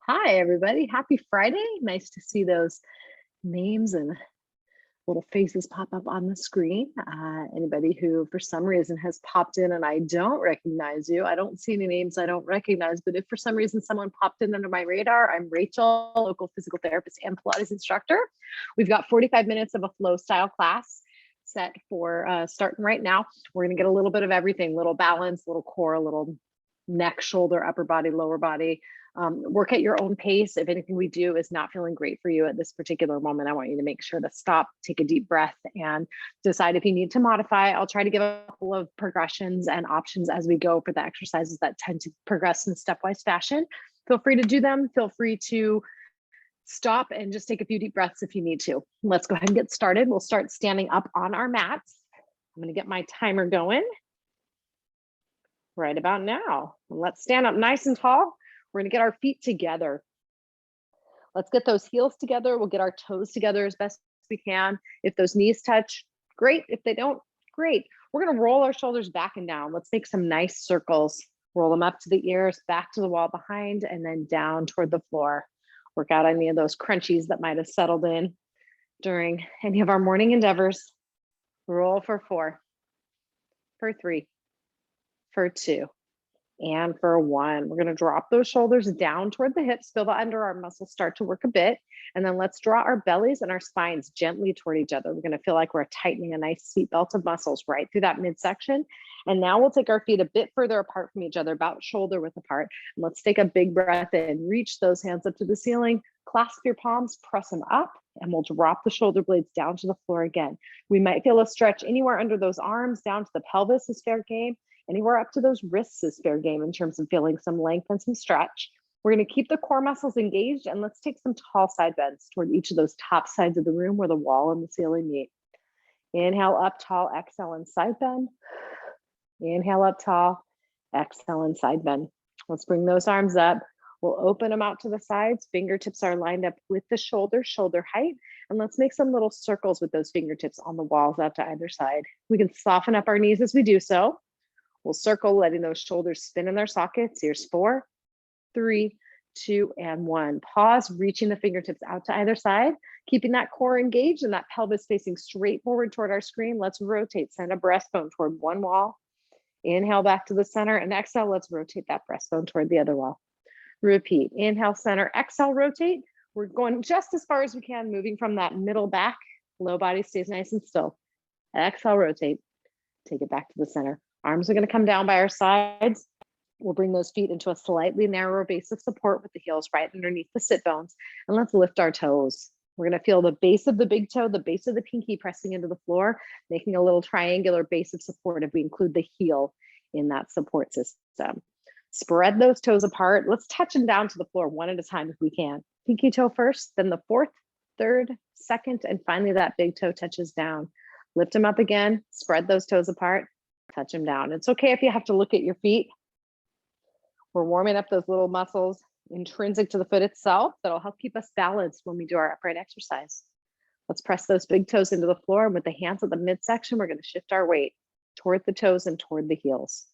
Hi, everybody. Happy Friday. Nice to see those names and little faces pop up on the screen. Anybody who, for some reason, has popped in and I don't recognize you, I don't see any names I don't recognize, but if for some reason someone popped in under my radar, I'm Rachel, local physical therapist and Pilates instructor. We've got 45 minutes of a flow style class set for starting right now. We're going to get a little bit of everything, little balance, little core, a little neck, shoulder, upper body, lower body. Work at your own pace. If anything we do is not feeling great for you at this particular moment, I want you to make sure to stop, take a deep breath, and decide if you need to modify. I'll try to give a couple of progressions and options as we go for the exercises that tend to progress in stepwise fashion. Feel free to do them. Feel free to stop and just take a few deep breaths if you need to. Let's go ahead and get started. We'll start standing up on our mats. I'm going to get my timer going right about now. And let's stand up nice and tall. We're going to get our feet together. Let's get those heels together. We'll get our toes together as best as we can. If those knees touch, great. If they don't, great. We're going to roll our shoulders back and down. Let's make some nice circles. Roll them up to the ears, back to the wall behind, and then down toward the floor. Work out any of those crunchies that might have settled in during any of our morning endeavors. Roll for 4, for 3, for 2, and for 1. We're going to drop those shoulders down toward the hips, feel the underarm muscles start to work a bit. And then let's draw our bellies and our spines gently toward each other. We're going to feel like we're tightening a nice seatbelt of muscles right through that midsection. And now we'll take our feet a bit further apart from each other, about shoulder width apart. And let's take a big breath in, reach those hands up to the ceiling, clasp your palms, press them up, and we'll drop the shoulder blades down to the floor again. We might feel a stretch anywhere under those arms, down to the pelvis is fair game. Anywhere up to those wrists is fair game in terms of feeling some length and some stretch. We're going to keep the core muscles engaged, and let's take some tall side bends toward each of those top sides of the room where the wall and the ceiling meet. Inhale up tall, exhale and side bend. Inhale up tall, exhale and side bend. Let's bring those arms up. We'll open them out to the sides. Fingertips are lined up with the shoulder height. And let's make some little circles with those fingertips on the walls out to either side. We can soften up our knees as we do so. We'll circle, letting those shoulders spin in their sockets. Here's 4, 3, 2, and 1. Pause, reaching the fingertips out to either side, keeping that core engaged and that pelvis facing straight forward toward our screen. Let's rotate, send a breastbone toward one wall. Inhale back to the center, and exhale, let's rotate that breastbone toward the other wall. Repeat, inhale, center, exhale, rotate. We're going just as far as we can, moving from that middle back. Low body stays nice and still. Exhale, rotate, take it back to the center. Arms are going to come down by our sides. We'll bring those feet into a slightly narrower base of support with the heels right underneath the sit bones. And let's lift our toes. We're going to feel the base of the big toe, the base of the pinky pressing into the floor, making a little triangular base of support if we include the heel in that support system. Spread those toes apart. Let's touch them down to the floor one at a time if we can. Pinky toe first, then the 4th, 3rd, 2nd, and finally that big toe touches down. Lift them up again, spread those toes apart. Touch them down. It's okay if you have to look at your feet. We're warming up those little muscles intrinsic to the foot itself that'll help keep us balanced when we do our upright exercise. Let's press those big toes into the floor, and with the hands at the midsection, we're going to shift our weight toward the toes and toward the heels.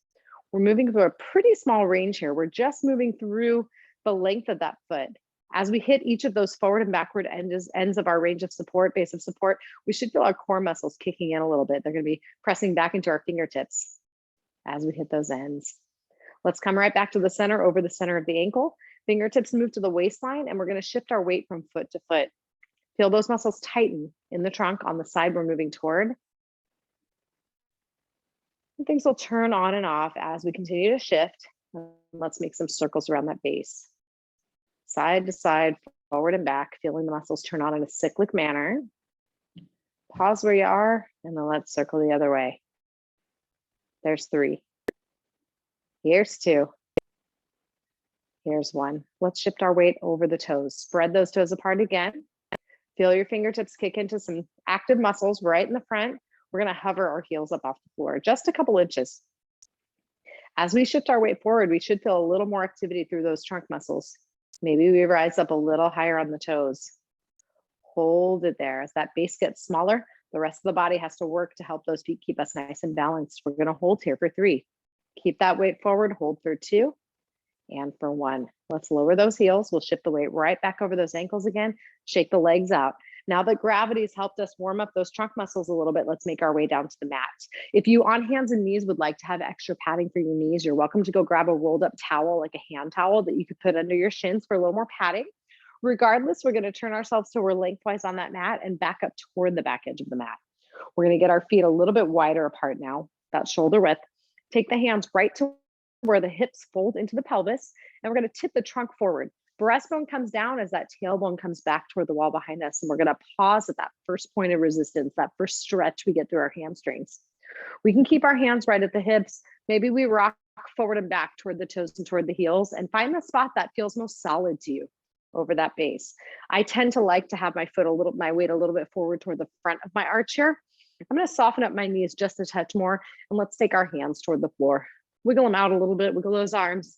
We're moving through a pretty small range here. We're just moving through the length of that foot. As we hit each of those forward and backward ends of our range of support, base of support, we should feel our core muscles kicking in a little bit. They're going to be pressing back into our fingertips as we hit those ends. Let's come right back to the center, over the center of the ankle. Fingertips move to the waistline, and we're going to shift our weight from foot to foot. Feel those muscles tighten in the trunk on the side we're moving toward. And things will turn on and off as we continue to shift. Let's make some circles around that base. Side to side, forward and back, feeling the muscles turn on in a cyclic manner. Pause where you are, and then let's circle the other way. There's 3. Here's 2. Here's 1. Let's shift our weight over the toes. Spread those toes apart again. Feel your fingertips kick into some active muscles right in the front. We're going to hover our heels up off the floor, just a couple inches. As we shift our weight forward, we should feel a little more activity through those trunk muscles. Maybe we rise up a little higher on the toes. Hold it there. As that base gets smaller, the rest of the body has to work to help those feet keep us nice and balanced. We're going to hold here for 3. Keep that weight forward, hold for 2, and for 1. Let's lower those heels. We'll shift the weight right back over those ankles again. Shake the legs out. Now that gravity's helped us warm up those trunk muscles a little bit, let's make our way down to the mat. If you on hands and knees would like to have extra padding for your knees, you're welcome to go grab a rolled up towel, like a hand towel that you could put under your shins for a little more padding. Regardless, we're going to turn ourselves so we're lengthwise on that mat and back up toward the back edge of the mat. We're going to get our feet a little bit wider apart now, that shoulder width. Take the hands right to where the hips fold into the pelvis, and we're going to tip the trunk forward. Breastbone comes down as that tailbone comes back toward the wall behind us, and we're going to pause at that first point of resistance, that first stretch we get through our hamstrings. We can keep our hands right at the hips. Maybe we rock forward and back toward the toes and toward the heels, and find the spot that feels most solid to you over that base. I tend to like to have my weight a little bit forward toward the front of my arch here. I'm going to soften up my knees just a touch more, and let's take our hands toward the floor. Wiggle them out a little bit, wiggle those arms,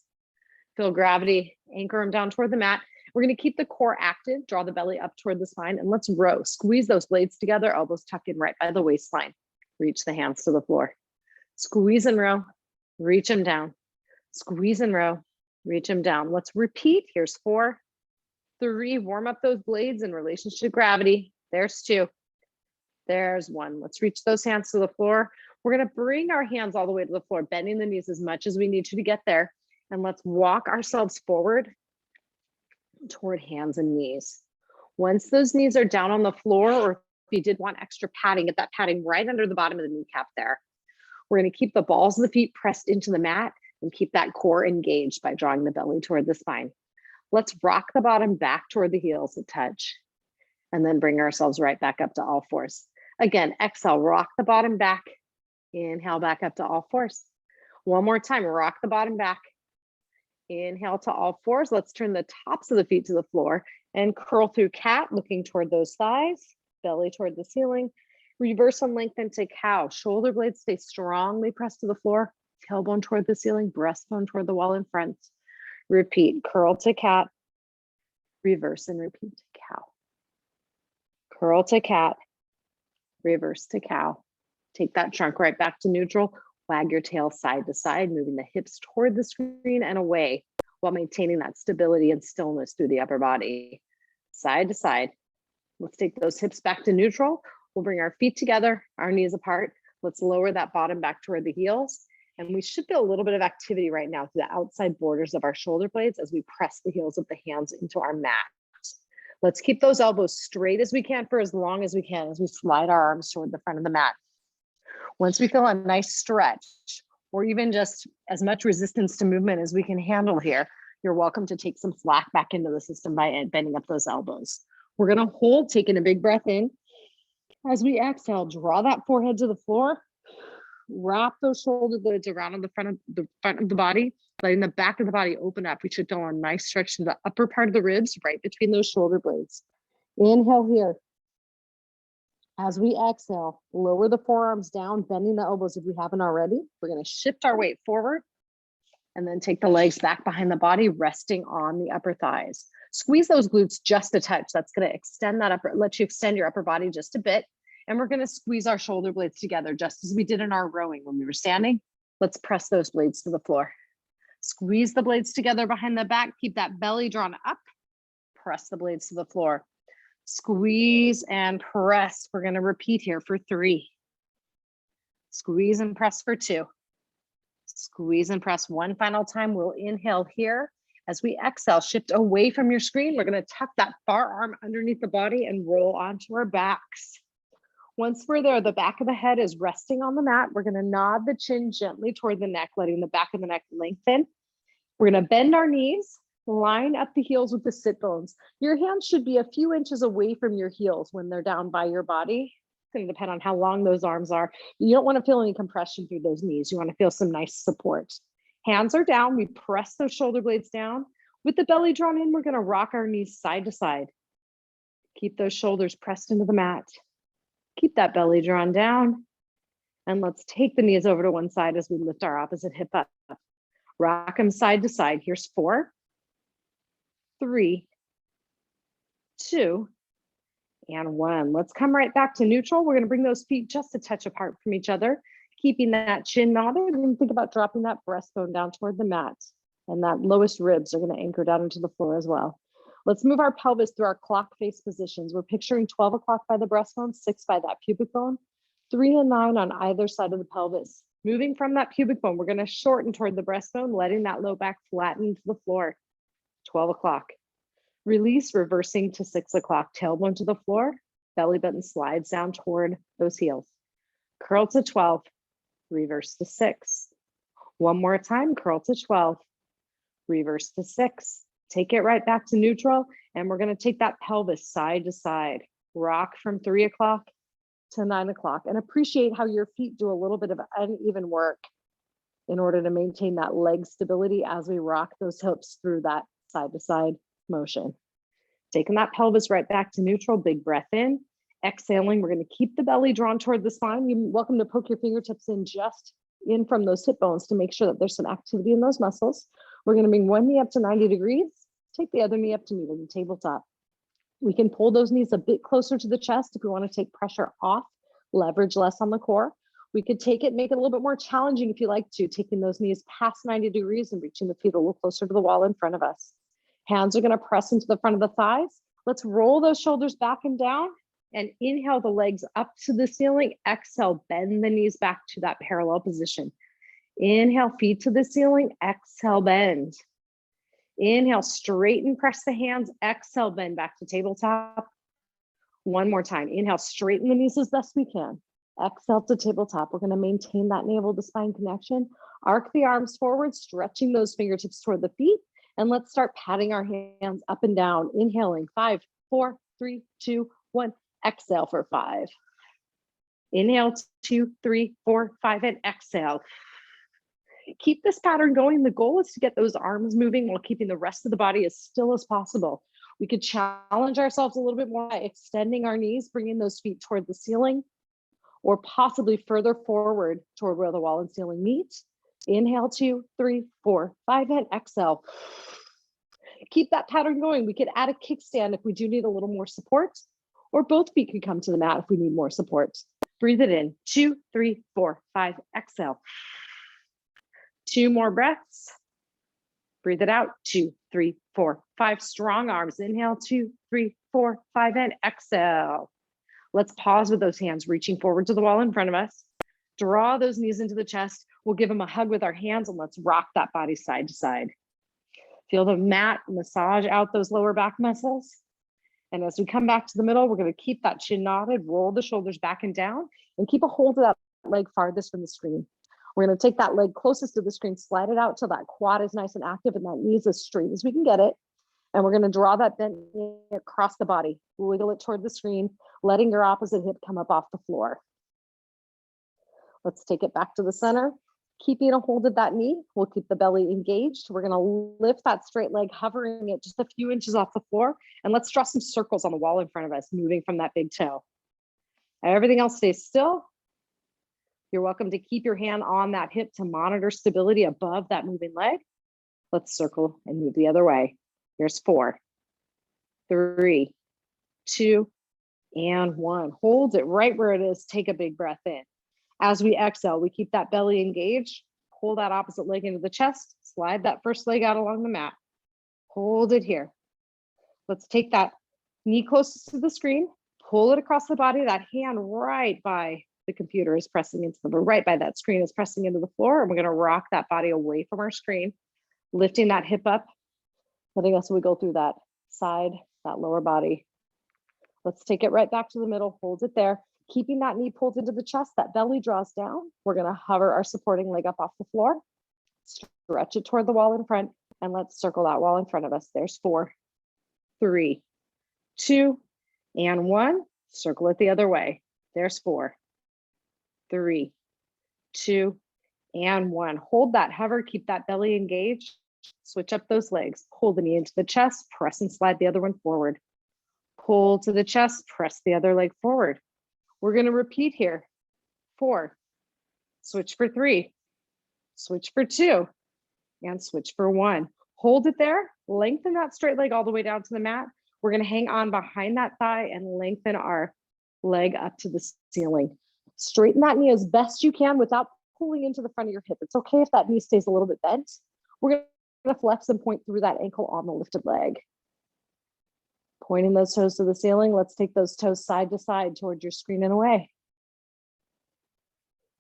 feel gravity, anchor them down toward the mat. We're going to keep the core active, draw the belly up toward the spine, and let's row. Squeeze those blades together, elbows tucked in right by the waistline. Reach the hands to the floor. Squeeze and row, reach them down. Squeeze and row, reach them down. Let's repeat. Here's 4, 3, warm up those blades in relationship to gravity. There's 2. There's 1. Let's reach those hands to the floor. We're going to bring our hands all the way to the floor, bending the knees as much as we need to get there. And let's walk ourselves forward toward hands and knees. Once those knees are down on the floor, or if you did want extra padding, get that padding right under the bottom of the kneecap there. We're going to keep the balls of the feet pressed into the mat and keep that core engaged by drawing the belly toward the spine. Let's rock the bottom back toward the heels that touch, and then bring ourselves right back up to all fours. Again, exhale, rock the bottom back. Inhale back up to all fours. One more time, rock the bottom back. Inhale to all fours. Let's turn the tops of the feet to the floor and curl through cat, looking toward those thighs, belly toward the ceiling. Reverse and lengthen to cow. Shoulder blades stay strongly pressed to the floor, tailbone toward the ceiling, breastbone toward the wall in front. Repeat, curl to cat, reverse and repeat to cow. Curl to cat, reverse to cow. Take that trunk right back to neutral. Wag your tail side to side, moving the hips toward the screen and away while maintaining that stability and stillness through the upper body. Side to side. Let's take those hips back to neutral. We'll bring our feet together, our knees apart. Let's lower that bottom back toward the heels. And we should feel a little bit of activity right now through the outside borders of our shoulder blades as we press the heels of the hands into our mat. Let's keep those elbows straight as we can for as long as we can as we slide our arms toward the front of the mat. Once we feel a nice stretch, or even just as much resistance to movement as we can handle here, you're welcome to take some slack back into the system by bending up those elbows. We're going to hold, taking a big breath in. As we exhale, draw that forehead to the floor. Wrap those shoulder blades around on the front of the body, letting the back of the body open up. We should feel a nice stretch to the upper part of the ribs, right between those shoulder blades. Inhale here. As we exhale, lower the forearms down, bending the elbows if we haven't already. We're going to shift our weight forward and then take the legs back behind the body, resting on the upper thighs. Squeeze those glutes just a touch. That's going to extend that let you extend your upper body just a bit. And we're going to squeeze our shoulder blades together just as we did in our rowing when we were standing. Let's press those blades to the floor. Squeeze the blades together behind the back. Keep that belly drawn up. Press the blades to the floor. Squeeze and press. We're going to repeat here for 3. Squeeze and press for 2. Squeeze and press one final time. We'll inhale here. As we exhale, shift away from your screen. We're going to tuck that far arm underneath the body and roll onto our backs. Once we're there, the back of the head is resting on the mat. We're going to nod the chin gently toward the neck, letting the back of the neck lengthen. We're going to bend our knees. Line up the heels with the sit bones. Your hands should be a few inches away from your heels when they're down by your body. It's going to depend on how long those arms are. You don't want to feel any compression through those knees. You want to feel some nice support. Hands are down. We press those shoulder blades down. With the belly drawn in, we're going to rock our knees side to side. Keep those shoulders pressed into the mat. Keep that belly drawn down. And let's take the knees over to one side as we lift our opposite hip up. Rock them side to side. Here's 4, 3, 2, and 1. Let's come right back to neutral. We're going to bring those feet just a touch apart from each other, keeping that chin nodded, and think about dropping that breastbone down toward the mat. And that lowest ribs are going to anchor down into the floor as well. Let's move our pelvis through our clock face positions. We're picturing 12 o'clock by the breastbone, 6 by that pubic bone, 3 and 9 on either side of the pelvis. Moving from that pubic bone, we're going to shorten toward the breastbone, letting that low back flatten to the floor. 12 o'clock. Release, reversing to 6 o'clock. Tailbone to the floor, belly button slides down toward those heels. Curl to 12, reverse to 6. One more time, curl to 12, reverse to 6. Take it right back to neutral, and we're going to take that pelvis side to side. Rock from 3 o'clock to 9 o'clock, and appreciate how your feet do a little bit of uneven work in order to maintain that leg stability as we rock those hips through that side to side motion. Taking that pelvis right back to neutral, big breath in. Exhaling, we're going to keep the belly drawn toward the spine. You're welcome to poke your fingertips in just in from those hip bones to make sure that there's some activity in those muscles. We're going to bring one knee up to 90 degrees, take the other knee up to meet in the tabletop. We can pull those knees a bit closer to the chest if we want to take pressure off, leverage less on the core. We could take it, make it a little bit more challenging if you like to, taking those knees past 90 degrees and reaching the feet a little closer to the wall in front of us. Hands are going to press into the front of the thighs. Let's roll those shoulders back and down and inhale the legs up to the ceiling. Exhale, bend the knees back to that parallel position. Inhale, feet to the ceiling. Exhale, bend. Inhale, straighten, press the hands. Exhale, bend back to tabletop. One more time. Inhale, straighten the knees as best we can. Exhale to tabletop. We're going to maintain that navel to spine connection. Arc the arms forward, stretching those fingertips toward the feet. And let's start patting our hands up and down. Inhaling, 5, 4, 3, 2, 1. Exhale for 5. Inhale, 2, 3, 4, 5, and exhale. Keep this pattern going. The goal is to get those arms moving while keeping the rest of the body as still as possible. We could challenge ourselves a little bit more by extending our knees, bringing those feet toward the ceiling, or possibly further forward toward where the wall and ceiling meet. Inhale, 2, 3, 4, 5, and exhale. Keep that pattern going. We could add a kickstand if we do need a little more support, or both feet can come to the mat if we need more support. Breathe it in. 2, 3, 4, 5, exhale. 2 more breaths. Breathe it out. 2, 3, 4, 5. Strong arms. Inhale, 2, 3, 4, 5, and exhale. Let's pause with those hands reaching forward to the wall in front of us. Draw those knees into the chest. We'll give them a hug with our hands, and let's rock that body side to side. Feel the mat massage out those lower back muscles. And as we come back to the middle, we're going to keep that chin knotted, roll the shoulders back and down, and keep a hold of that leg farthest from the screen. We're going to take that leg closest to the screen, slide it out till that quad is nice and active and that knee is as straight as we can get it. And we're going to draw that bent knee across the body, wiggle it toward the screen, letting your opposite hip come up off the floor. Let's take it back to the center. Keeping a hold of that knee, we'll keep the belly engaged. We're going to lift that straight leg, hovering it just a few inches off the floor. And let's draw some circles on the wall in front of us, moving from that big toe. Everything else stays still. You're welcome to keep your hand on that hip to monitor stability above that moving leg. Let's circle and move the other way. Here's 4, 3, 2, and 1. Hold it right where it is. Take a big breath in. As we exhale, we keep that belly engaged. Pull that opposite leg into the chest. Slide that first leg out along the mat. Hold it here. Let's take that knee closest to the screen. Pull it across the body. That hand right by the computer is pressing into the, right by that screen is pressing into the floor. And we're going to rock that body away from our screen, lifting that hip up, letting us wiggle through that side, that lower body. Let's take it right back to the middle. Hold it there. Keeping that knee pulled into the chest, that belly draws down. We're going to hover our supporting leg up off the floor, stretch it toward the wall in front, and let's circle that wall in front of us. There's 4, 3, 2, and 1. Circle it the other way. There's 4, 3, 2, and 1. Hold that hover, keep that belly engaged. Switch up those legs. Pull the knee into the chest, press and slide the other one forward. Pull to the chest, press the other leg forward. We're going to repeat here. 4, switch for 3, switch for 2, and switch for 1. Hold it there. Lengthen that straight leg all the way down to the mat. We're going to hang on behind that thigh and lengthen our leg up to the ceiling. Straighten that knee as best you can without pulling into the front of your hip. It's okay if that knee stays a little bit bent. We're going gonna flex and point through that ankle on the lifted leg. Pointing those toes to the ceiling. Let's take those toes side to side towards your screen and away.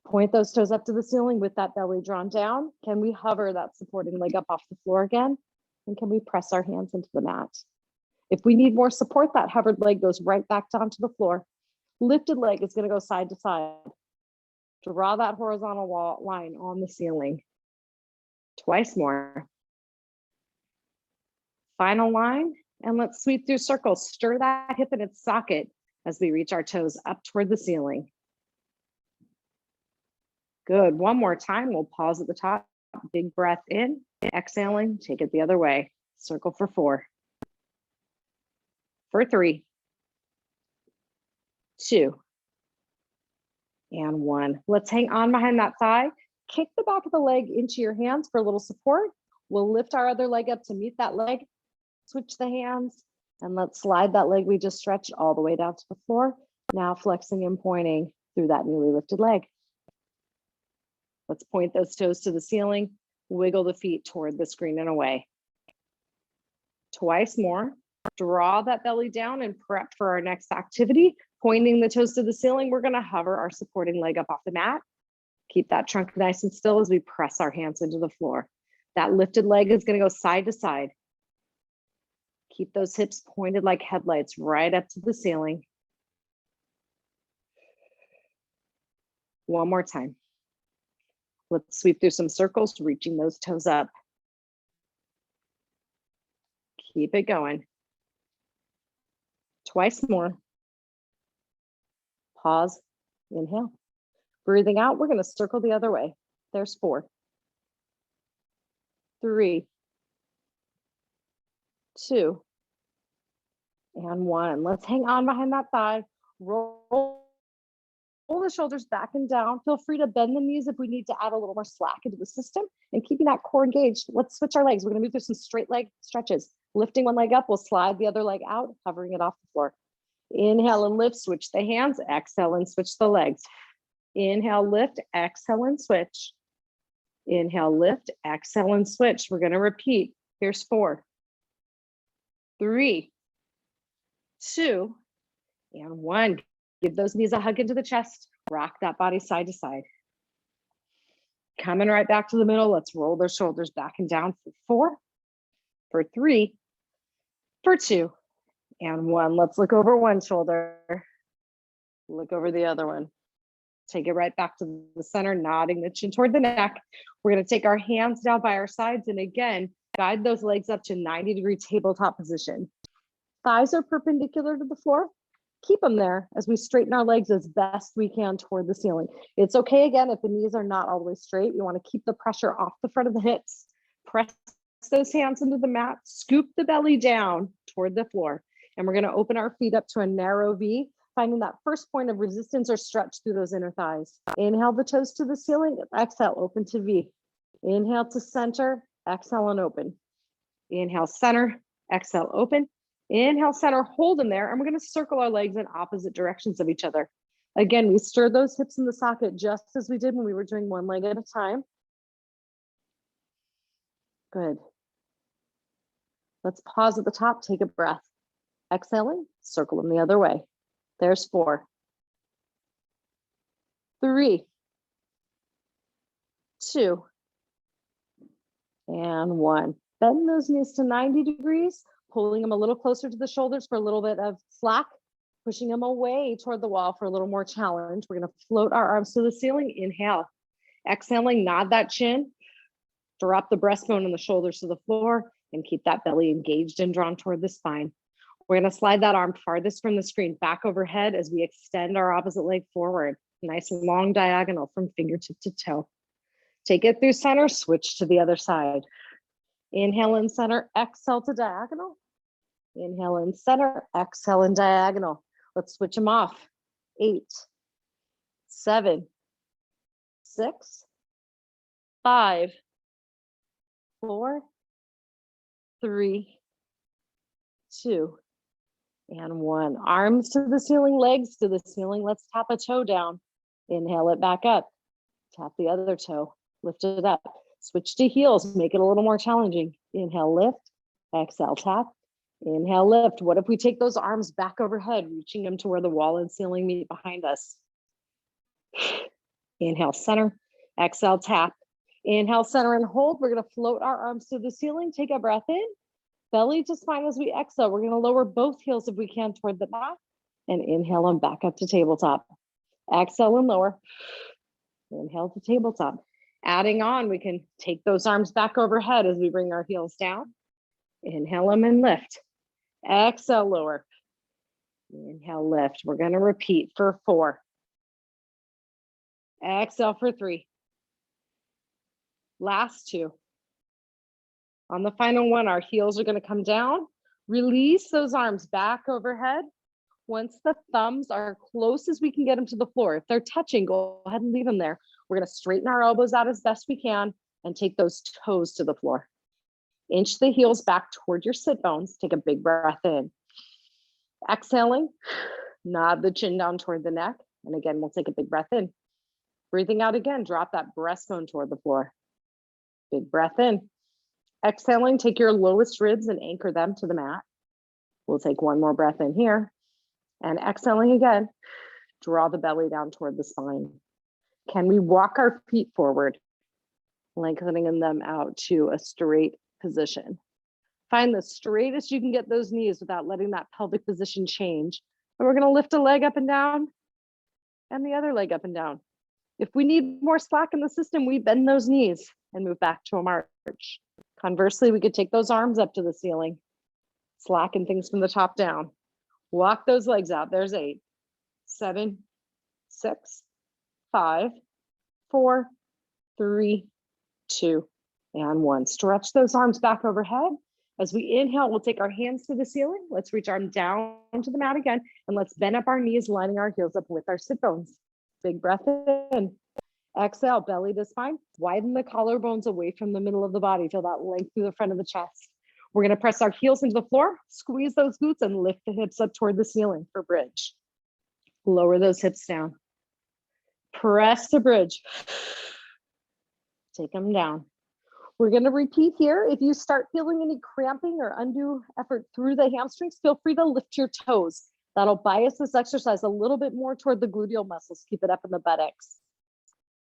Point those toes up to the ceiling with that belly drawn down. Can we hover that supporting leg up off the floor again? And can we press our hands into the mat? If we need more support, that hovered leg goes right back down to the floor. Lifted leg is gonna go side to side. Draw that horizontal line on the ceiling. Twice more. Final line, and let's sweep through circles. Stir that hip in its socket as we reach our toes up toward the ceiling. Good, one more time. We'll pause at the top. Big breath in, exhaling, take it the other way. Circle for 4. For 3, 2, and 1. Let's hang on behind that thigh. Kick the back of the leg into your hands for a little support. We'll lift our other leg up to meet that leg. Switch the hands, and let's slide that leg we just stretched all the way down to the floor. Now flexing and pointing through that newly lifted leg. Let's point those toes to the ceiling, wiggle the feet toward the screen and away. Twice more. Draw that belly down and prep for our next activity. Pointing the toes to the ceiling, we're gonna hover our supporting leg up off the mat. Keep that trunk nice and still as we press our hands into the floor. That lifted leg is gonna go side to side. Keep those hips pointed like headlights right up to the ceiling. One more time. Let's sweep through some circles, reaching those toes up. Keep it going. Twice more. Pause, inhale. Breathing out, we're gonna circle the other way. There's 4, 3, 2, and 1. Let's hang on behind that thigh. Roll the shoulders back and down. Feel free to bend the knees if we need to add a little more slack into the system. And keeping that core engaged, let's switch our legs. We're gonna move through some straight leg stretches. Lifting one leg up, we'll slide the other leg out, hovering it off the floor. Inhale and lift, switch the hands. Exhale and switch the legs. Inhale, lift, exhale and switch. Inhale, lift, exhale and switch. We're gonna repeat. Here's 4, 3, 2, and 1. Give those knees a hug into the chest. Rock that body side to side. Coming right back to the middle. Let's roll those shoulders back and down for 4, for 3, for 2, and 1. Let's look over one shoulder. Look over the other one. Take it right back to the center, nodding the chin toward the neck. We're going to take our hands down by our sides and again, guide those legs up to 90-degree tabletop position. Thighs are perpendicular to the floor. Keep them there as we straighten our legs as best we can toward the ceiling. It's okay again if the knees are not all the way straight. You want to keep the pressure off the front of the hips. Press those hands into the mat. Scoop the belly down toward the floor. And we're going to open our feet up to a narrow V, finding that first point of resistance or stretch through those inner thighs. Inhale the toes to the ceiling. Exhale, open to V. Inhale to center. Exhale and open. Inhale, center. Exhale, open. Inhale, center, hold them there, and we're going to circle our legs in opposite directions of each other. Again, we stir those hips in the socket just as we did when we were doing one leg at a time. Good. Let's pause at the top, take a breath. Exhaling, circle them the other way. There's 4, 3, 2, and 1. Bend those knees to 90 degrees. Pulling them a little closer to the shoulders for a little bit of slack, pushing them away toward the wall for a little more challenge. We're going to float our arms to the ceiling. Inhale. Exhaling, nod that chin. Drop the breastbone and the shoulders to the floor and keep that belly engaged and drawn toward the spine. We're going to slide that arm farthest from the screen back overhead as we extend our opposite leg forward. Nice long diagonal from fingertip to toe. Take it through center, switch to the other side. Inhale in center, exhale to diagonal. Inhale in center, exhale in diagonal. Let's switch them off. 8, 7, 6, 5, 4, 3, 2, and 1. Arms to the ceiling, legs to the ceiling. Let's tap a toe down. Inhale it back up. Tap the other toe. Lift it up. Switch to heels. Make it a little more challenging. Inhale, lift. Exhale, tap. Inhale, lift. What if we take those arms back overhead, reaching them to where the wall and ceiling meet behind us? Inhale, center. Exhale, tap. Inhale, center and hold. We're going to float our arms to the ceiling. Take a breath in. Belly to spine as we exhale. We're going to lower both heels if we can toward the mat. And inhale and back up to tabletop. Exhale and lower. Inhale to tabletop. Adding on, we can take those arms back overhead as we bring our heels down. Inhale them and lift. Exhale, lower. Inhale, lift. We're going to repeat for 4. Exhale for 3. Last 2. On the final one, our heels are going to come down. Release those arms back overhead. Once the thumbs are close as we can get them to the floor, if they're touching, go ahead and leave them there. We're going to straighten our elbows out as best we can and take those toes to the floor. Inch the heels back toward your sit bones. Take a big breath in. Exhaling, nod the chin down toward the neck. And again, we'll take a big breath in. Breathing out again, drop that breastbone toward the floor. Big breath in. Exhaling, take your lowest ribs and anchor them to the mat. We'll take one more breath in here. And exhaling again, draw the belly down toward the spine. Can we walk our feet forward, lengthening them out to a straight position? Find the straightest you can get those knees without letting that pelvic position change. And we're going to lift a leg up and down and the other leg up and down. If we need more slack in the system, we bend those knees and move back to a march. Conversely, we could take those arms up to the ceiling, slacken things from the top down. Walk those legs out. There's 8, 7, 6, 5, 4, 3, 2, and 1. Stretch those arms back overhead. As we inhale, we'll take our hands to the ceiling. Let's reach arm down to the mat again, and let's bend up our knees, lining our heels up with our sit bones. Big breath in. Exhale, belly to spine. Widen the collarbones away from the middle of the body. Feel that length through the front of the chest. We're going to press our heels into the floor, squeeze those glutes, and lift the hips up toward the ceiling for bridge. Lower those hips down. Press to bridge. Take them down. We're going to repeat here. If you start feeling any cramping or undue effort through the hamstrings, feel free to lift your toes. That'll bias this exercise a little bit more toward the gluteal muscles. Keep it up in the buttocks.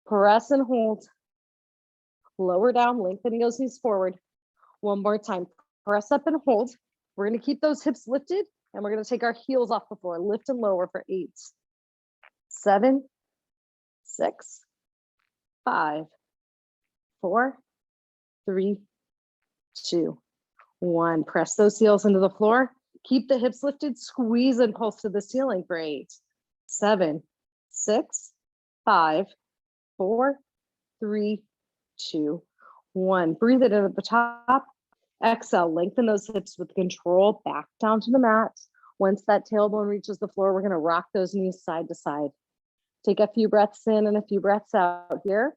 Press and hold. Lower down, lengthening those knees forward. One more time. Press up and hold. We're going to keep those hips lifted, and we're going to take our heels off the floor. Lift and lower for 8, 7, 6, 5, 4, 3, 2, 1. Press those heels into the floor. Keep the hips lifted. Squeeze and pulse to the ceiling for 8, 7, 6, 5, 4, 3, 2, 1. Breathe it in at the top. Exhale, lengthen those hips with control back down to the mat. Once that tailbone reaches the floor, we're going to rock those knees side to side. Take a few breaths in and a few breaths out here.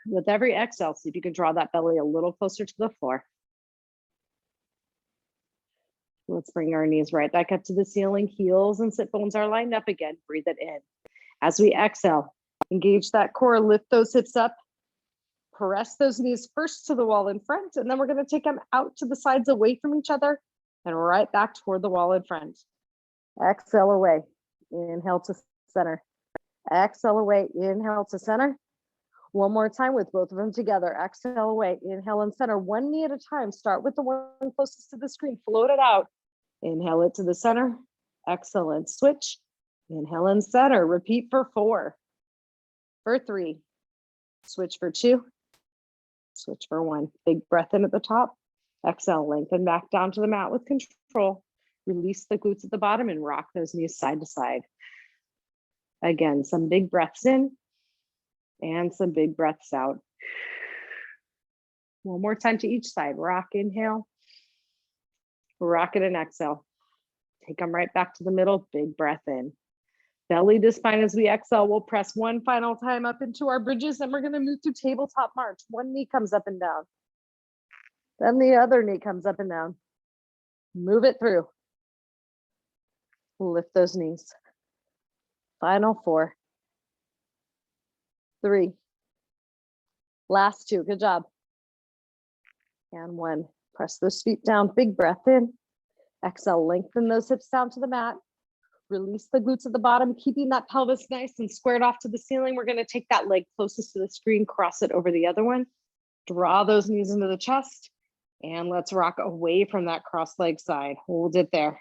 With every exhale, see if you can draw that belly a little closer to the floor. Let's bring our knees right back up to the ceiling. Heels and sit bones are lined up again. Breathe it in. As we exhale, engage that core, lift those hips up. Press those knees first to the wall in front, and then we're going to take them out to the sides away from each other and right back toward the wall in front. Exhale away. Inhale to center. Exhale away. Inhale to center. One more time with both of them together. Exhale away. Inhale and center. One knee at a time. Start with the one closest to the screen. Float it out. Inhale it to the center. Exhale and switch. Inhale and center. Repeat for 4. For 3. Switch for 2. Switch for 1. Big breath in at the top. Exhale, lengthen back down to the mat with control. Release the glutes at the bottom and rock those knees side to side. Again, some big breaths in and some big breaths out. One more time to each side. Rock, inhale. Rock it and exhale. Take them right back to the middle. Big breath in. Belly to spine as we exhale. We'll press one final time up into our bridges, and we're going to move to tabletop march. One knee comes up and down. Then the other knee comes up and down. Move it through. Lift those knees. Final 4. 3. Last 2. Good job. and 1. Press those feet down, big breath in. Exhale, lengthen those hips down to the mat. Release the glutes at the bottom, keeping that pelvis nice and squared off to the ceiling. We're gonna take that leg closest to the screen, cross it over the other one. Draw those knees into the chest, and let's rock away from that cross leg side. Hold it there.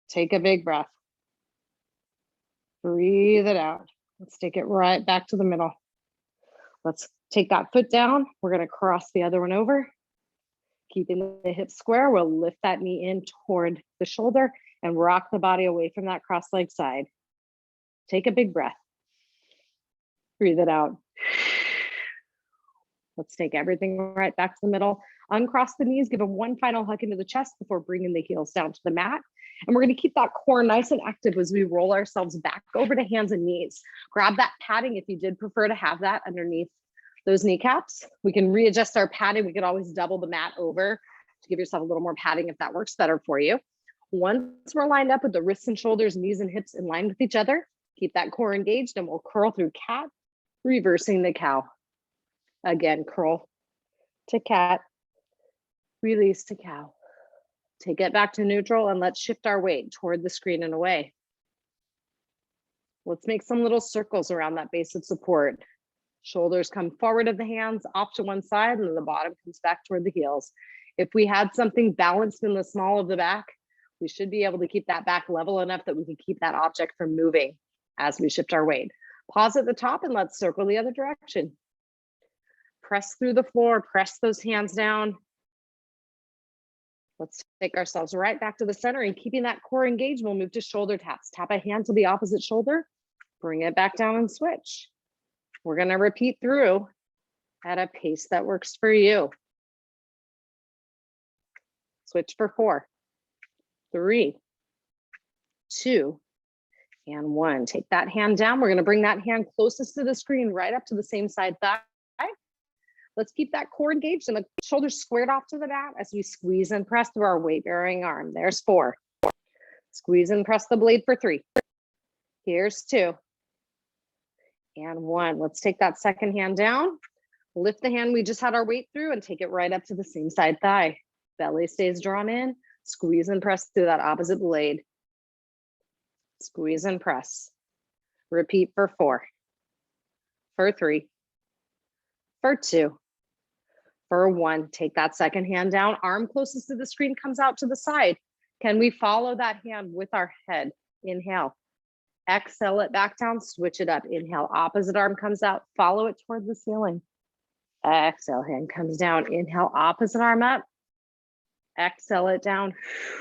Take a big breath. Breathe it out. Let's take it right back to the middle. Let's take that foot down. We're gonna cross the other one over. Keeping the hips square, we'll lift that knee in toward the shoulder and rock the body away from that cross leg side. Take a big breath. Breathe it out. Let's take everything right back to the middle. Uncross the knees, give them one final hug into the chest before bringing the heels down to the mat. And we're gonna keep that core nice and active as we roll ourselves back over to hands and knees. Grab that padding if you did prefer to have that underneath those kneecaps. We can readjust our padding. We could always double the mat over to give yourself a little more padding if that works better for you. Once we're lined up with the wrists and shoulders, knees and hips in line with each other, keep that core engaged and we'll curl through cat, reversing the cow. Again, curl to cat, release to cow. Take it back to neutral and let's shift our weight toward the screen and away. Let's make some little circles around that base of support. Shoulders come forward of the hands, off to one side, and then the bottom comes back toward the heels. If we had something balanced in the small of the back, we should be able to keep that back level enough that we can keep that object from moving as we shift our weight. Pause at the top and let's circle the other direction. Press through the floor, press those hands down. Let's take ourselves right back to the center and keeping that core engaged, we'll move to shoulder taps. Tap a hand to the opposite shoulder, bring it back down and switch. We're gonna repeat through at a pace that works for you. Switch for 4, 3, 2, and 1. Take that hand down. We're gonna bring that hand closest to the screen, right up to the same side thigh. Let's keep that core engaged and the shoulders squared off to the mat as we squeeze and press through our weight-bearing arm. There's 4. Squeeze and press the blade for 3. Here's 2. And 1. Let's take that second hand down. Lift the hand we just had our weight through and take it right up to the same side thigh. Belly stays drawn in. Squeeze and press through that opposite blade. Squeeze and press. Repeat for 4. For 3. For 2. For 1, take that second hand down, arm closest to the screen comes out to the side. Can we follow that hand with our head? Inhale, exhale it back down, switch it up. Inhale, opposite arm comes out, follow it toward the ceiling. Exhale, hand comes down, inhale, opposite arm up. Exhale it down.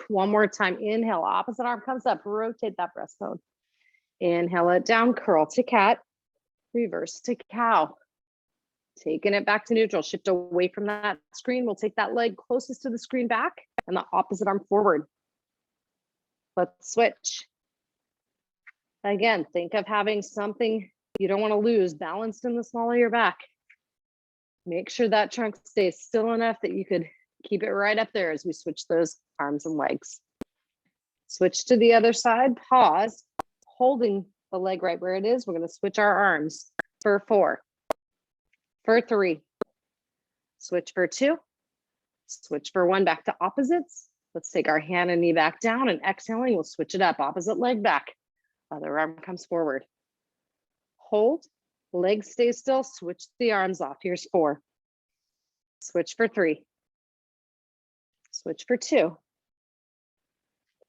One more time, inhale, opposite arm comes up, rotate that breastbone. Inhale it down, curl to cat, reverse to cow. Taking it back to neutral, shift away from that screen. We'll take that leg closest to the screen back and the opposite arm forward. Let's switch. Again, think of having something you don't want to lose balanced in the small of your back. Make sure that trunk stays still enough that you could keep it right up there as we switch those arms and legs. Switch to the other side, pause, holding the leg right where it is. We're going to switch our arms for 4. For 3, switch for 2, switch for 1, back to opposites. Let's take our hand and knee back down and exhaling, we'll switch it up, opposite leg back. Other arm comes forward. Hold, leg stays still, switch the arms off. Here's 4. Switch for 3. Switch for 2.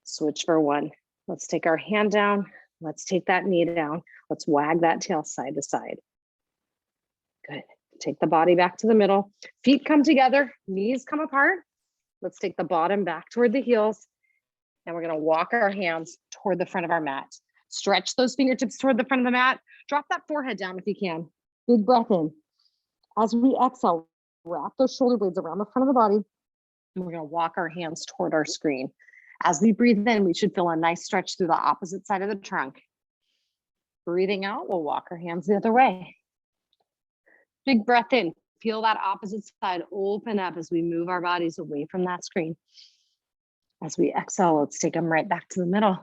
Switch for 1. Let's take our hand down. Let's take that knee down. Let's wag that tail side to side. Good. Take the body back to the middle. Feet come together, knees come apart. Let's take the bottom back toward the heels. And we're gonna walk our hands toward the front of our mat. Stretch those fingertips toward the front of the mat. Drop that forehead down if you can. Big breath in. As we exhale, wrap those shoulder blades around the front of the body. And we're gonna walk our hands toward our screen. As we breathe in, we should feel a nice stretch through the opposite side of the trunk. Breathing out, we'll walk our hands the other way. Big breath in, feel that opposite side open up as we move our bodies away from that screen. As we exhale, let's take them right back to the middle.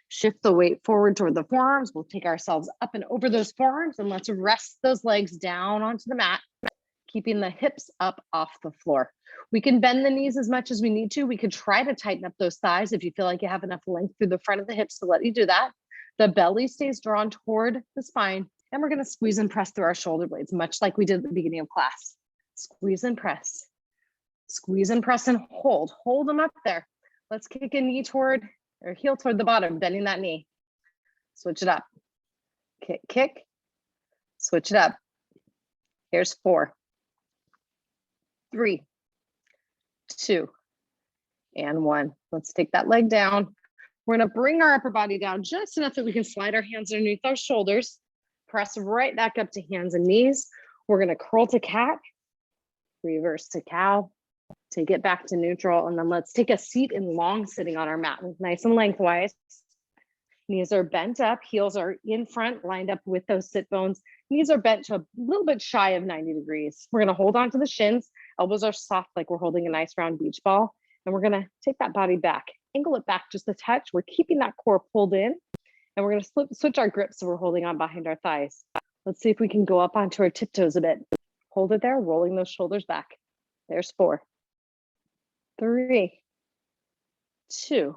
Shift the weight forward toward the forearms. We'll take ourselves up and over those forearms and let's rest those legs down onto the mat. keeping the hips up off the floor. We can bend the knees as much as we need to. We could try to tighten up those thighs if you feel like you have enough length through the front of the hips to let you do that. The belly stays drawn toward the spine, and we're going to squeeze and press through our shoulder blades, much like we did at the beginning of class. Squeeze and press and hold. Hold them up there. Let's kick a knee toward or heel toward the bottom, bending that knee. Switch it up. Kick, kick, switch it up. Here's 4, 3, 2, and 1. Let's take that leg down. We're going to bring our upper body down just enough that we can slide our hands underneath our shoulders. Press right back up to hands and knees. We're going to curl to cat, reverse to cow, take it back to neutral, and then let's take a seat in long sitting on our mat, nice and lengthwise. Knees are bent up, heels are in front, lined up with those sit bones. Knees are bent to a little bit shy of 90 degrees. We're going to hold on to the shins. Elbows are soft like we're holding a nice round beach ball. And we're going to take that body back, angle it back just a touch. We're keeping that core pulled in. And we're going to switch our grip so we're holding on behind our thighs. Let's see if we can go up onto our tiptoes a bit. Hold it there, rolling those shoulders back. There's 4, 3, 2,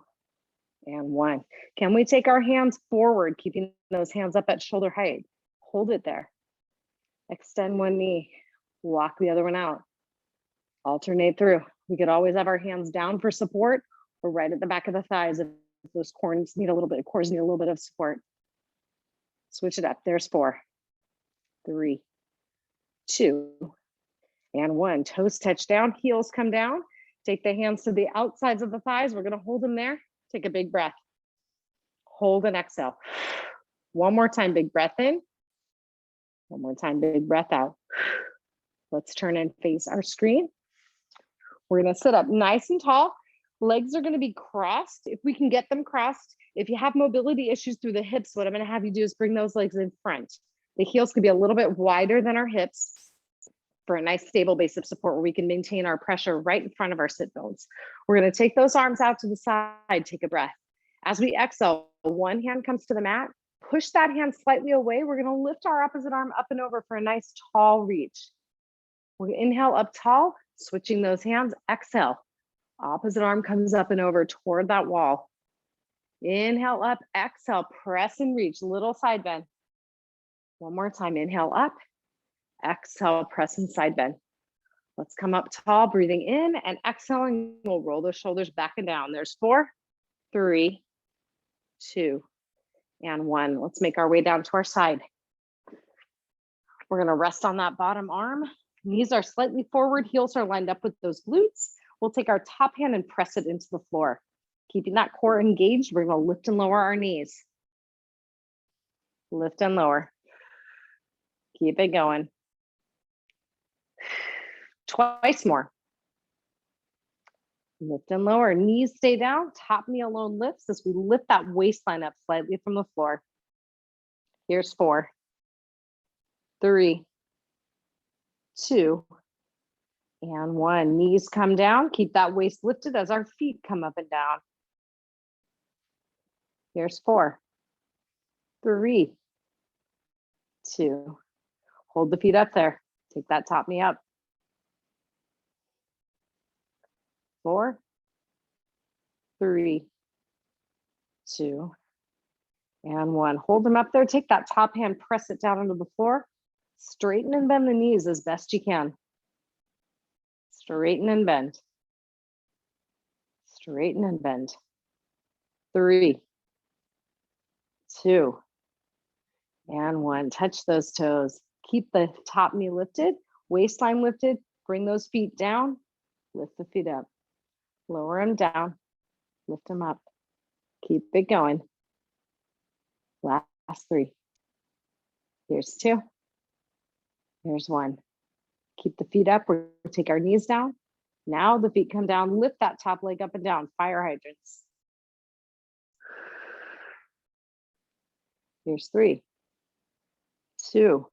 and 1. Can we take our hands forward, keeping those hands up at shoulder height? Hold it there. Extend one knee, walk the other one out. Alternate through. We could always have our hands down for support or right at the back of the thighs if those cores need a little bit of support. Switch it up. There's 4, 3, 2, and 1. Toes touch down, heels come down. Take the hands to the outsides of the thighs. We're going to hold them there. Take a big breath. Hold and exhale. One more time, big breath in. One more time, big breath out. Let's turn and face our screen. We're going to sit up nice and tall. Legs are going to be crossed if we can get them crossed. If you have mobility issues through the hips, what I'm going to have you do is bring those legs in front. The heels could be a little bit wider than our hips for a nice stable base of support where we can maintain our pressure right in front of our sit bones. We're going to take those arms out to the side, take a breath. As we exhale, one hand comes to the mat, push that hand slightly away. We're going to lift our opposite arm up and over for a nice tall reach. We're going to inhale up tall, switching those hands, exhale. Opposite arm comes up and over toward that wall. Inhale up, exhale, press and reach, little side bend. One more time, inhale up, exhale, press and side bend. Let's come up tall, breathing in and exhaling. We'll roll the shoulders back and down. There's 4, 3, 2, and 1. Let's make our way down to our side. We're going to rest on that bottom arm. Knees are slightly forward, heels are lined up with those glutes. We'll take our top hand and press it into the floor. Keeping that core engaged, we're going to lift and lower our knees. Lift and lower. Keep it going. Twice more. Lift and lower. Knees stay down. Top knee alone lifts as we lift that waistline up slightly from the floor. Here's 4, 3, 2, and 1. Knees come down. Keep that waist lifted as our feet come up and down. Here's 4, 3, 2. Hold the feet up there. Take that top knee up. 4, 3, 2, and 1. Hold them up there. Take that top hand, press it down onto the floor. Straighten and bend the knees as best you can. Straighten and bend. Straighten and bend. 3, 2, and 1. Touch those toes. Keep the top knee lifted, waistline lifted. Bring those feet down. Lift the feet up. Lower them down. Lift them up. Keep it going. Last 3. Here's 2. Here's 1. Keep the feet up. We'll take our knees down. Now the feet come down. Lift that top leg up and down. Fire hydrants. Here's 3, 2,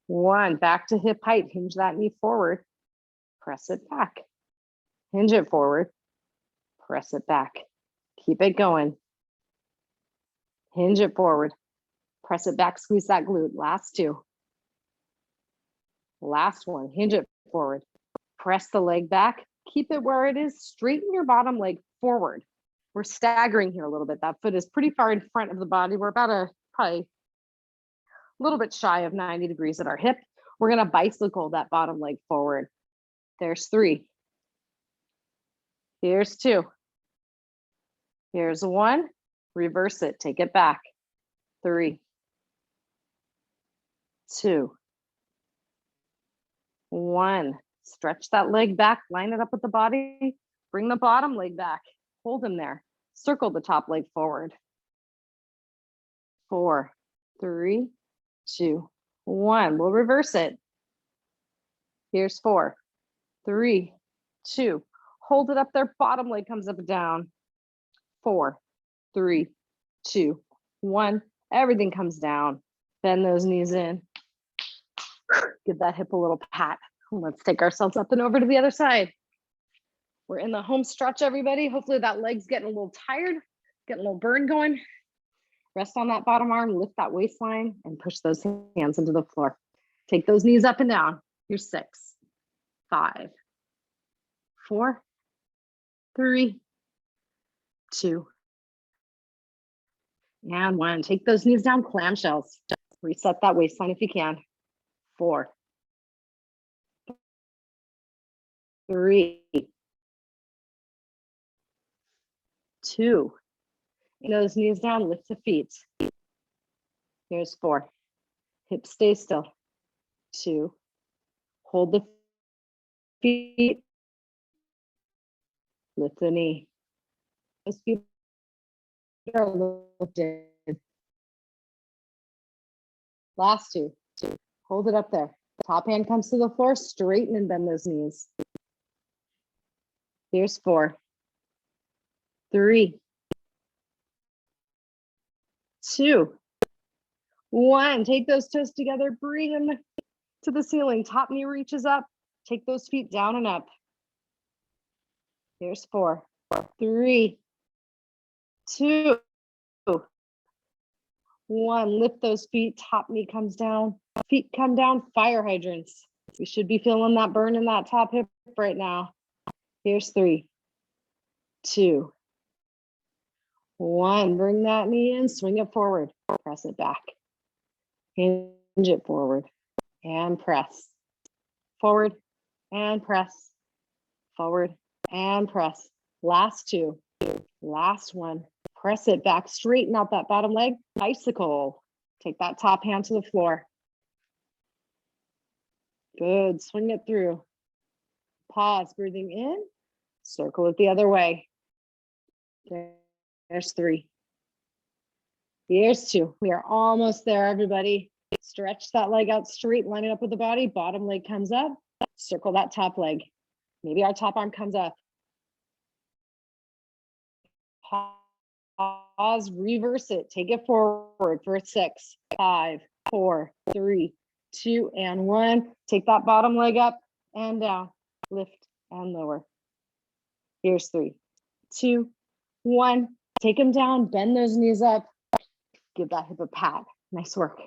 1. Back to hip height. Hinge that knee forward. Press it back. Hinge it forward. Press it back. Keep it going. Hinge it forward. Press it back. Squeeze that glute. Last 2. Last one, hinge it forward. Press the leg back. Keep it where it is. Straighten your bottom leg forward. We're staggering here a little bit. That foot is pretty far in front of the body. We're about probably a little bit shy of 90 degrees at our hip. We're gonna bicycle that bottom leg forward. There's 3. Here's 2. Here's 1. Reverse it, take it back. 3, 2, 1. Stretch that leg back, line it up with the body. Bring the bottom leg back, hold him there. Circle the top leg forward. 4, 3, 2, 1. We'll reverse it. Here's 4, 3, 2. Hold it up there, bottom leg comes up and down. 4, 3, 2, 1. Everything comes down. Bend those knees in. Give that hip a little pat. Let's take ourselves up and over to the other side. We're in the home stretch, everybody. Hopefully that leg's getting a little tired, getting a little burn going. Rest on that bottom arm, lift that waistline, and push those hands into the floor. Take those knees up and down. Here's 6, 5, 4, 3, 2, and 1. Take those knees down, clamshells. Reset that waistline if you can. 4, 3, 2. Those knees down, lift the feet. Here's 4. Hips stay still. 2. Hold the feet. Lift the knee. Those feet are lifted. Last 2. Hold it up there. Top hand comes to the floor, straighten and bend those knees. Here's 4, 3, 2, 1. Take those toes together, bring them to the ceiling. Top knee reaches up. Take those feet down and up. Here's 4, 3, 2, 1. Lift those feet. Top knee comes down. Feet come down. Fire hydrants. We should be feeling that burn in that top hip right now. Here's 3, 2, 1. Bring that knee in. Swing it forward. Press it back. Hinge it forward. And press. Forward and press. Forward and press. Last 2. Last 1. Press it back. Straighten out that bottom leg. Bicycle. Take that top hand to the floor. Good. Swing it through. Pause. Breathing in. Circle it the other way. There's 3. Here's 2. We are almost there, everybody. Stretch that leg out straight. Line it up with the body. Bottom leg comes up. Circle that top leg. Maybe our top arm comes up. Pause, reverse it. Take it forward for 6, 5, 4, 3, 2, and 1. Take that bottom leg up and down. Lift and lower. Here's 3, 2, 1. Take them down. Bend those knees up. Give that hip a pat. Nice work.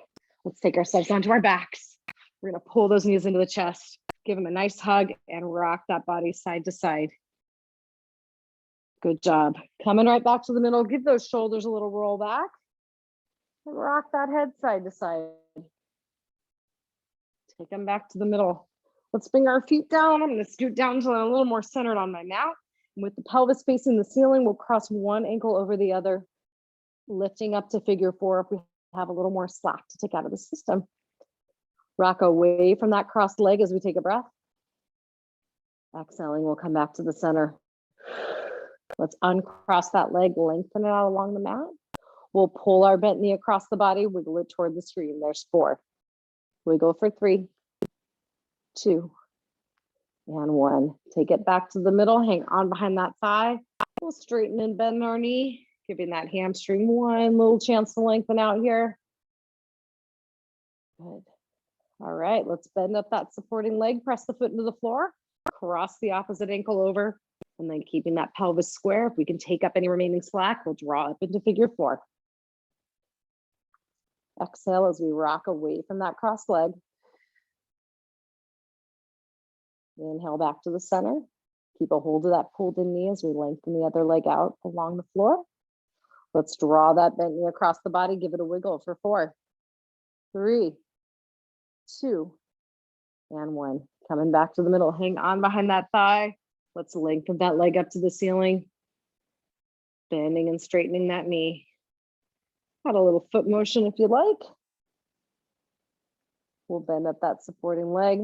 Let's take ourselves onto our backs. We're going to pull those knees into the chest. Give them a nice hug and rock that body side to side. Good job. Coming right back to the middle. Give those shoulders a little roll back. And rock that head side to side. Take them back to the middle. Let's bring our feet down. I'm going to scoot down until I'm a little more centered on my mat. With the pelvis facing the ceiling, we'll cross one ankle over the other, lifting up to figure 4 if we have a little more slack to take out of the system. Rock away from that crossed leg as we take a breath. Exhaling, we'll come back to the center. Let's uncross that leg, lengthen it out along the mat. We'll pull our bent knee across the body, wiggle it toward the screen. There's 4. Wiggle for 3, 2, and 1. Take it back to the middle, hang on behind that thigh. We'll straighten and bend our knee, giving that hamstring one little chance to lengthen out here. Good. All right, let's bend up that supporting leg, press the foot into the floor, cross the opposite ankle over, and then keeping that pelvis square. If we can take up any remaining slack, we'll draw up into figure 4. Exhale as we rock away from that crossed leg. Inhale back to the center. Keep a hold of that pulled in knee as we lengthen the other leg out along the floor. Let's draw that bent knee across the body. Give it a wiggle for 4, 3, 2, and 1. Coming back to the middle. Hang on behind that thigh. Let's lengthen that leg up to the ceiling. Bending and straightening that knee. Add a little foot motion if you like. We'll bend up that supporting leg.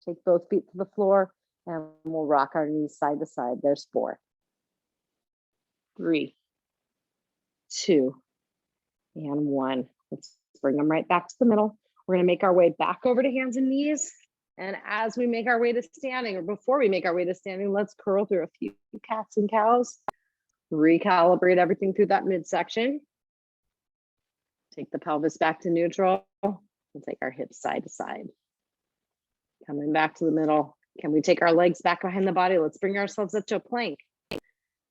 Take both feet to the floor, and we'll rock our knees side to side. There's 4, 3, 2, and 1. Let's bring them right back to the middle. We're going to make our way back over to hands and knees. And as we make our way to standing, or before we make our way to standing, let's curl through a few cats and cows. Recalibrate everything through that midsection. Take the pelvis back to neutral. We'll take our hips side to side. Coming back to the middle. Can we take our legs back behind the body? Let's bring ourselves up to a plank.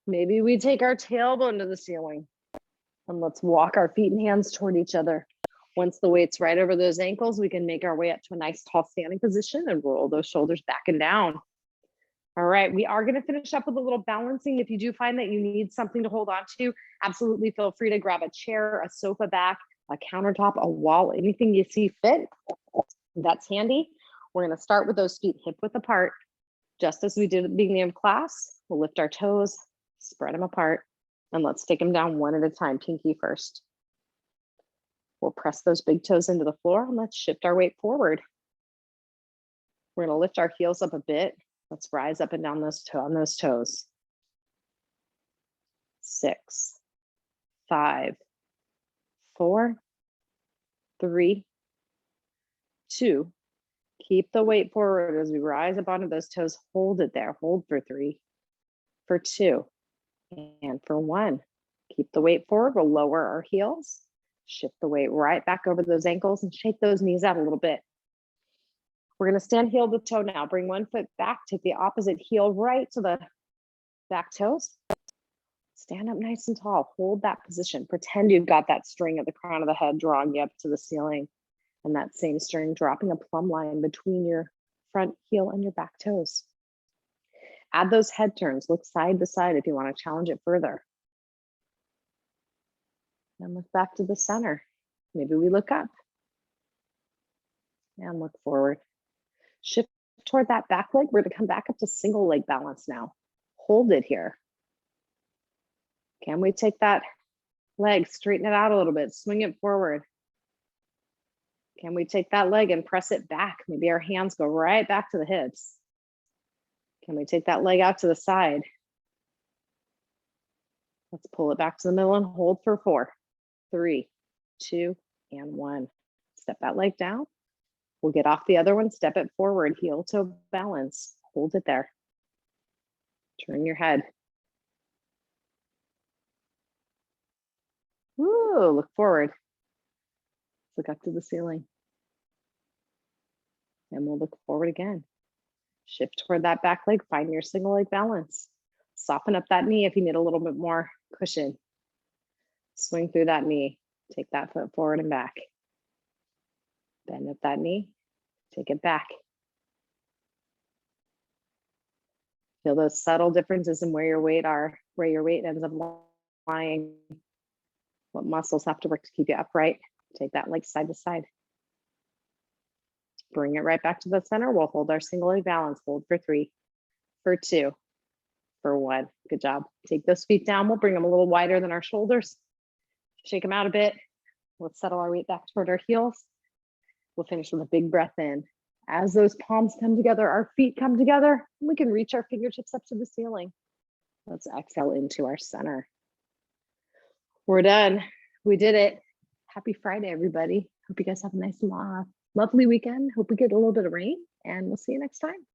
Maybe we take our tailbone to the ceiling. And let's walk our feet and hands toward each other. Once the weight's right over those ankles, we can make our way up to a nice tall standing position and roll those shoulders back and down. All right, we are going to finish up with a little balancing. If you do find that you need something to hold on to, absolutely feel free to grab a chair, a sofa back, a countertop, a wall, anything you see fit. That's handy. We're going to start with those feet hip width apart. Just as we did at the beginning of class, we'll lift our toes, spread them apart, and let's take them down one at a time, pinky first. We'll press those big toes into the floor and let's shift our weight forward. We're going to lift our heels up a bit. Let's rise up and down on those toes. 6, 5, 4, 3, 2. Keep the weight forward as we rise up onto those toes. Hold it there. Hold for 3, for 2, and for 1. Keep the weight forward. We'll lower our heels. Shift the weight right back over those ankles and shake those knees out a little bit. We're going to stand heel to toe now. Bring one foot back. Take the opposite heel right to the back toes. Stand up nice and tall. Hold that position. Pretend you've got that string at the crown of the head drawing you up to the ceiling. And that same string dropping a plumb line between your front heel and your back toes. Add those head turns. Look side to side if you want to challenge it further. And look back to the center. Maybe we look up. And look forward. Shift toward that back leg. We're going to come back up to single leg balance now. Hold it here. Can we take that leg, straighten it out a little bit, swing it forward? Can we take that leg and press it back? Maybe our hands go right back to the hips. Can we take that leg out to the side? Let's pull it back to the middle and hold for 4, 3, 2, and 1. Step that leg down. We'll get off the other one, step it forward, heel to balance. Hold it there. Turn your head. Ooh, look forward. Look up to the ceiling. And we'll look forward again. Shift toward that back leg, find your single leg balance. Soften up that knee if you need a little bit more cushion. Swing through that knee. Take that foot forward and back. Bend up that knee. Take it back. Feel those subtle differences in where your weight ends up lying. What muscles have to work to keep you upright. Take that leg side to side. Bring it right back to the center. We'll hold our single leg balance. Hold for 3, for 2, for 1. Good job. Take those feet down. We'll bring them a little wider than our shoulders. Shake them out a bit. Let's settle our weight back toward our heels. We'll finish with a big breath in. As those palms come together, our feet come together, we can reach our fingertips up to the ceiling. Let's exhale into our center. We're done. We did it. Happy Friday, everybody. Hope you guys have a nice, lovely weekend. Hope we get a little bit of rain, and we'll see you next time.